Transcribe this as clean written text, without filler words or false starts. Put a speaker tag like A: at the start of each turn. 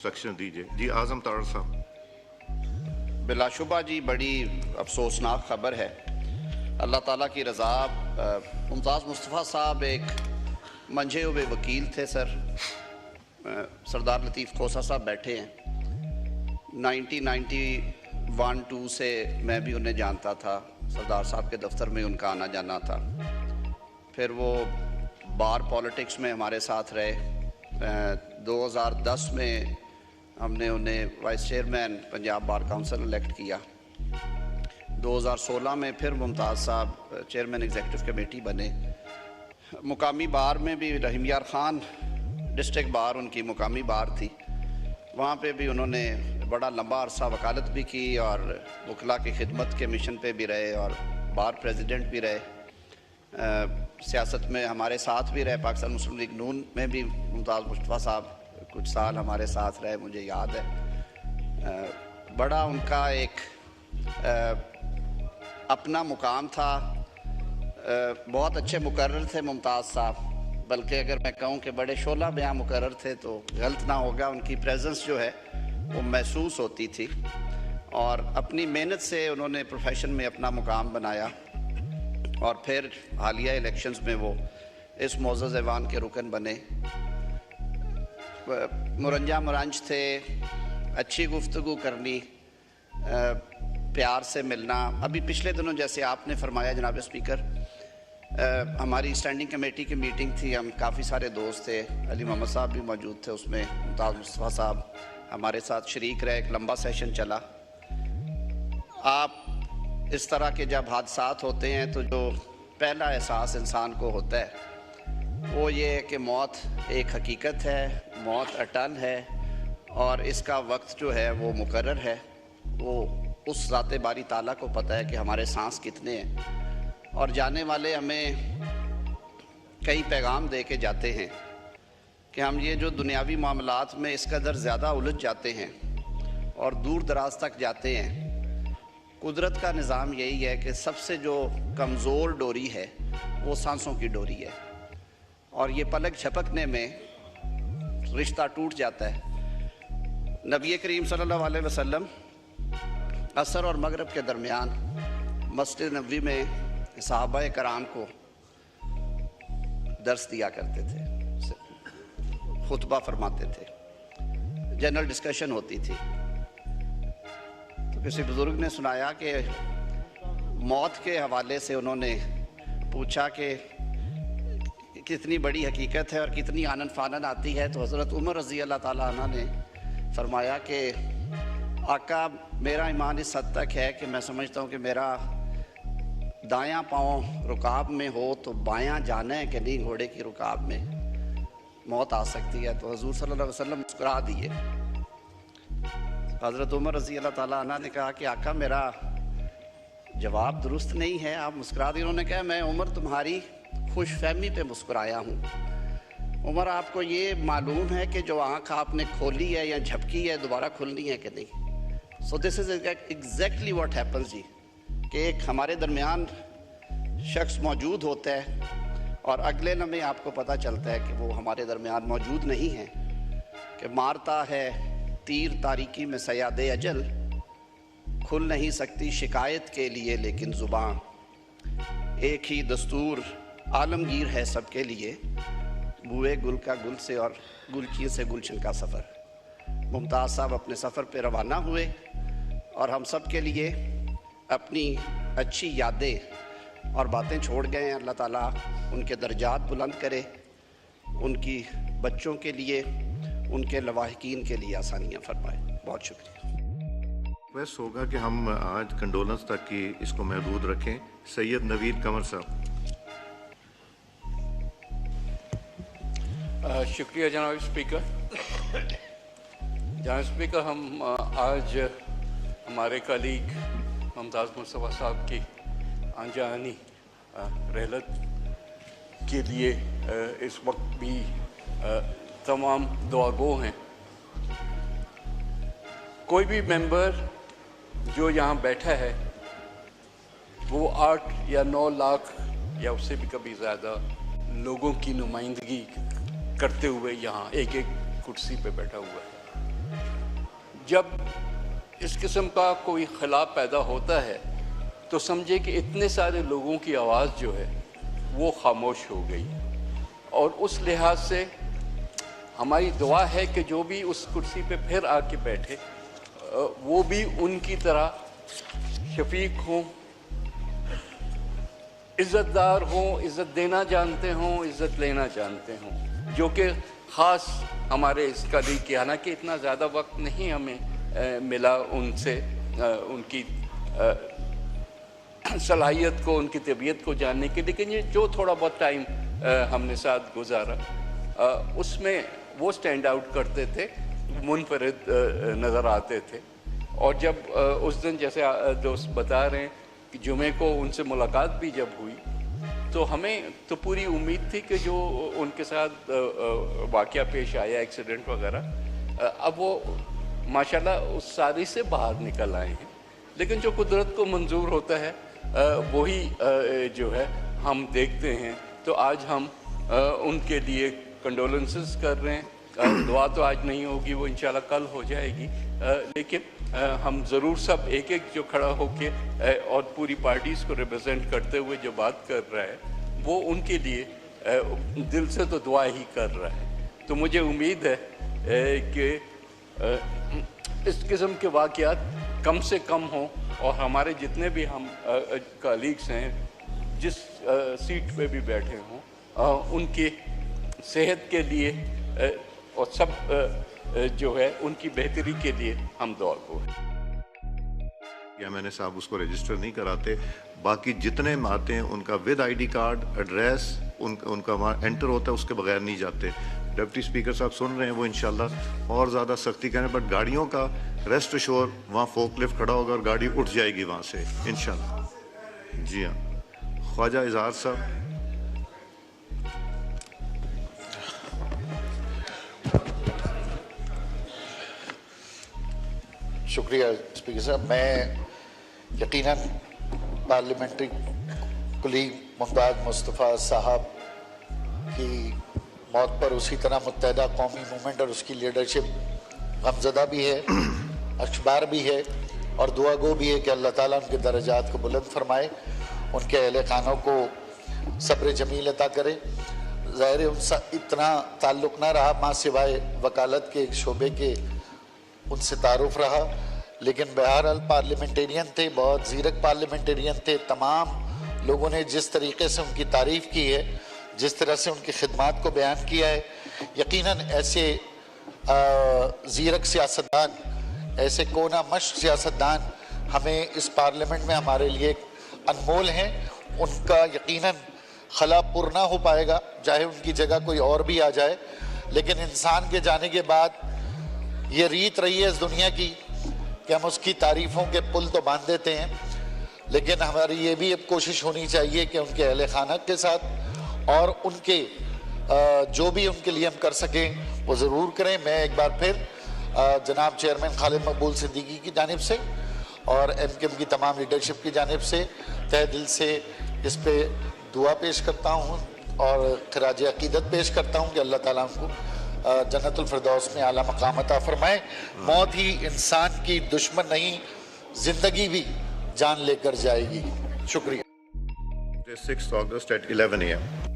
A: Section दीजिए जी। आजम तार साहब।
B: बिलाशुबा जी बड़ी अफसोसनाक ख़बर है। अल्लाह ताला की रज़ा। मुमताज़ मुस्तफ़ा साहब एक मंझे हुए वकील थे सर। सरदार लतीफ़ खोसा साहब बैठे हैं। 1991-2 से मैं भी उन्हें जानता था। सरदार साहब के दफ्तर में उनका आना जाना था। फिर वो बार पॉलिटिक्स में हमारे साथ रहे। 2010 में हमने उन्हें vice chairman Punjab bar council elect किया। 2016 में फिर मुमताज़ साहब चेयरमैन एग्जीक्यूटिव कमेटी बने। मुकामी बार में भी रहीम यार ख़ान डिस्ट्रिक्ट बार उनकी मुकामी बार थी। वहाँ पे भी उन्होंने बड़ा लंबा अरसा वकालत भी की और वकला की खिदमत के मिशन पे भी रहे और बार प्रेसिडेंट भी रहे। सियासत में हमारे साथ भी रहे। पाकिस्तान मुस्लिम लीग नून में भी मुमताज़ मुस्तफ़ा साहब कुछ साल हमारे साथ रहे, मुझे याद है। बड़ा उनका एक अपना मुकाम था। बहुत अच्छे मुकर्रर थे मुमताज़ साहब, बल्कि अगर मैं कहूँ कि बड़े शोला बयां मुकर्रर थे तो गलत ना होगा। उनकी प्रेजेंस जो है वो महसूस होती थी और अपनी मेहनत से उन्होंने प्रोफेशन में अपना मुकाम बनाया और फिर हालिया इलेक्शंस में वो इस मोअज़्ज़ज़ ऐवान के रुकन बने। मुरंजा मुरंज थे, अच्छी गुफ्तगू करनी, प्यार से मिलना। अभी पिछले दिनों जैसे आपने फरमाया जनाब स्पीकर, हमारी स्टैंडिंग कमेटी की मीटिंग थी। हम काफ़ी सारे दोस्त थे। अली मोहम्मद साहब भी मौजूद थे उसमें। मुमताज़ मुस्तफ़ा साहब हमारे साथ शरीक रहे। एक लंबा सेशन चला। आप इस तरह के जब हादसात होते हैं तो जो पहला एहसास इंसान को होता है वो ये है कि मौत एक हकीकत है, मौत अटल है और इसका वक्त जो है वो मुकर्रर है। वो उस ज़ाते बारी ताला को पता है कि हमारे सांस कितने हैं और जाने वाले हमें कई पैगाम दे के जाते हैं कि हम ये जो दुनियावी मामलात में इस कदर ज़्यादा उलझ जाते हैं और दूर दराज तक जाते हैं। कुदरत का निज़ाम यही है कि सबसे जो कमज़ोर डोरी है वो सांसों की डोरी है और ये पलक झपकने में रिश्ता टूट जाता है। नबी करीम सल्लल्लाहु अलैहि वसल्लम असर और मगरिब के दरमियान मस्जिद नबवी में सहाबा कराम को दर्स दिया करते थे, खुतबा फरमाते थे, जनरल डिस्कशन होती थी। तो किसी बुज़ुर्ग ने सुनाया कि मौत के हवाले से उन्होंने पूछा कि कितनी बड़ी हकीकत है और कितनी आनन फानन आती है। तो हज़रत उमर रज़ी अल्लाह ताला अन्हा ने फरमाया कि आका, मेरा ईमान इस हद तक है कि मैं समझता हूँ कि मेरा दायां पाँव रुकाब में हो तो बायां जाना है कि नहीं, घोड़े की रुकाब में मौत आ सकती है। तो हज़ूर सल्लल्लाहु अलैहि वसल्लम मुस्कुरा दिए। हज़रत उमर रज़ी अल्लाह ताला अन्हा ने कहा कि आका, मेरा जवाब दुरुस्त नहीं है, आप मुस्कुरा दिए। उन्होंने कहा, मैं उमर तुम्हारी खुश फहमी पे मुस्कुराया हूँ। उमर, आपको ये मालूम है कि जो आँख आपने खोली है या झपकी है दोबारा खुलनी है कि नहीं। So this is exactly what happens जी, कि एक हमारे दरमियान शख्स मौजूद होता है और अगले लम्हे आपको पता चलता है कि वो हमारे दरमियान मौजूद नहीं है। कि मारता है तीर तारीकी में सयादे अजल, खुल नहीं सकती शिकायत के लिए लेकिन ज़ुबान, एक ही दस्तूर आलमगीर है सबके लिए, बुए गुल का गुल से और गुलची से गुलशन का सफ़र। मुमताज़ साहब अपने सफ़र पे रवाना हुए और हम सब के लिए अपनी अच्छी यादें और बातें छोड़ गए हैं। अल्लाह ताला उनके दर्जात बुलंद करे, उनकी बच्चों के लिए, उनके लवाहिकीन के लिए आसानियाँ फरमाए। बहुत शुक्रिया।
A: वैसे होगा कि हम आज कंडोलेंस तक की इसको महदूद रखें। सैयद नवीद कंवर साहब।
C: शुक्रिया जनाब स्पीकर। जनाब स्पीकर, हम आज हमारे कलीग मुमताज़ मुस्तफ़ा साहब की आनजानी रहलत के लिए इस वक्त भी तमाम दुआगो हैं। कोई भी मेंबर जो यहाँ बैठा है वो 8 या 9 लाख या उससे भी कभी ज़्यादा लोगों की नुमाइंदगी करते हुए यहाँ एक एक कुर्सी पे बैठा हुआ है। जब इस किस्म का कोई खिलाफ पैदा होता है तो समझे कि इतने सारे लोगों की आवाज़ जो है वो खामोश हो गई। और उस लिहाज से हमारी दुआ है कि जो भी उस कुर्सी पे फिर आके बैठे वो भी उनकी तरह शफीक हों, इज़्ज़तदार हों, इज़्ज़त देना जानते हों, इज़्ज़त लेना जानते हों, जो कि ख़ास हमारे इस कलीग की, हालांकि इतना ज़्यादा वक्त नहीं हमें मिला उनसे उनकी सलाहियत को, उनकी तबीयत को जानने की, लेकिन ये जो थोड़ा बहुत टाइम हमने साथ गुजारा उसमें वो स्टैंड आउट करते थे, मुनफरिद नज़र आते थे। और जब उस दिन जैसे दोस्त बता रहे हैं कि जुमे को उनसे मुलाकात भी जब हुई तो हमें तो पूरी उम्मीद थी कि जो उनके साथ वाक़या पेश आया, एक्सीडेंट वगैरह, अब वो माशाल्लाह उस सारी से बाहर निकल आए हैं। लेकिन जो कुदरत को मंजूर होता है वही जो है हम देखते हैं। तो आज हम उनके लिए कंडोलेंसेस कर रहे हैं। दुआ तो आज नहीं होगी, वो इंशाल्लाह कल हो जाएगी, लेकिन हम ज़रूर सब एक एक जो खड़ा होके और पूरी पार्टीज़ को रिप्रेजेंट करते हुए जो बात कर रहा है वो उनके लिए दिल से तो दुआ ही कर रहा है। तो मुझे उम्मीद है कि इस किस्म के वाक़यात कम से कम हों और हमारे जितने भी हम कलीग्स हैं जिस सीट पे भी बैठे हों उनकी सेहत के लिए और सब जो है उनकी बेहतरी के लिए हम दुआ को
A: या मैंने साहब उसको रजिस्टर नहीं कराते, बाकी जितने आते हैं उनका विद आईडी कार्ड, एड्रेस उनका वहाँ एंटर होता है, उसके बगैर नहीं जाते। डिप्टी स्पीकर साहब सुन रहे हैं, वो इंशाल्लाह और ज़्यादा सख्ती करें, बट गाड़ियों का रेस्ट श्योर वहाँ फोकलिफ्ट खड़ा होगा और गाड़ी उठ जाएगी वहाँ से इंशाल्लाह। जी हाँ, ख्वाजा इजहार साहब।
D: शुक्रिया स्पीकर साहब। मैं यकीनन पार्लियामेंट्री कुलीग मुमताज़ मुस्तफ़ा साहब की मौत पर उसी तरह मुत्तहदा कौमी मूवमेंट और उसकी लीडरशिप गमज़दा भी है, अशबार भी है और दुआ गो भी है कि अल्लाह ताला उनके दर्जात को बुलंद फरमाए, उनके अहले खानों को सब्र जमील अता करे। ज़ाहिर उनसे इतना ताल्लुक़ ना रहा माँ सिवाय वकालत के एक शोबे के, उनसे तारुफ रहा, लेकिन बहरहाल पार्लियामेंटेरियन थे, बहुत ज़ीरक पार्लियामेंटेरियन थे। तमाम लोगों ने जिस तरीके से उनकी तारीफ़ की है, जिस तरह से उनकी खिदमात को बयान किया है, यकीनन ऐसे ज़ीरक सियासतदान, ऐसे कोना मश्क सियासतदान हमें इस पार्लियामेंट में हमारे लिए अनमोल हैं। उनका यकीनन खला पुर ना हो पाएगा चाहे उनकी जगह कोई और भी आ जाए, लेकिन इंसान के जाने के बाद ये रीत रही है इस दुनिया की कि हम उसकी तारीफ़ों के पुल तो बांध देते हैं, लेकिन हमारी ये भी अब कोशिश होनी चाहिए कि उनके अहले खाना के साथ और उनके जो भी उनके लिए हम कर सकें वो ज़रूर करें। मैं एक बार फिर जनाब चेयरमैन खालिद मकबूल सिद्दीकी की जानिब से और MKM की तमाम लीडरशिप की जानिब से तहे दिल से इस पर दुआ पेश करता हूँ और खराज अकीदत पेश करता हूँ कि अल्लाह ताला उनको जन्नतुल फिरदौस में आला मकाम अता फरमाए। मौत ही इंसान की दुश्मन नहीं, जिंदगी भी जान लेकर जाएगी। शुक्रिया।
A: 6 August at 11 AM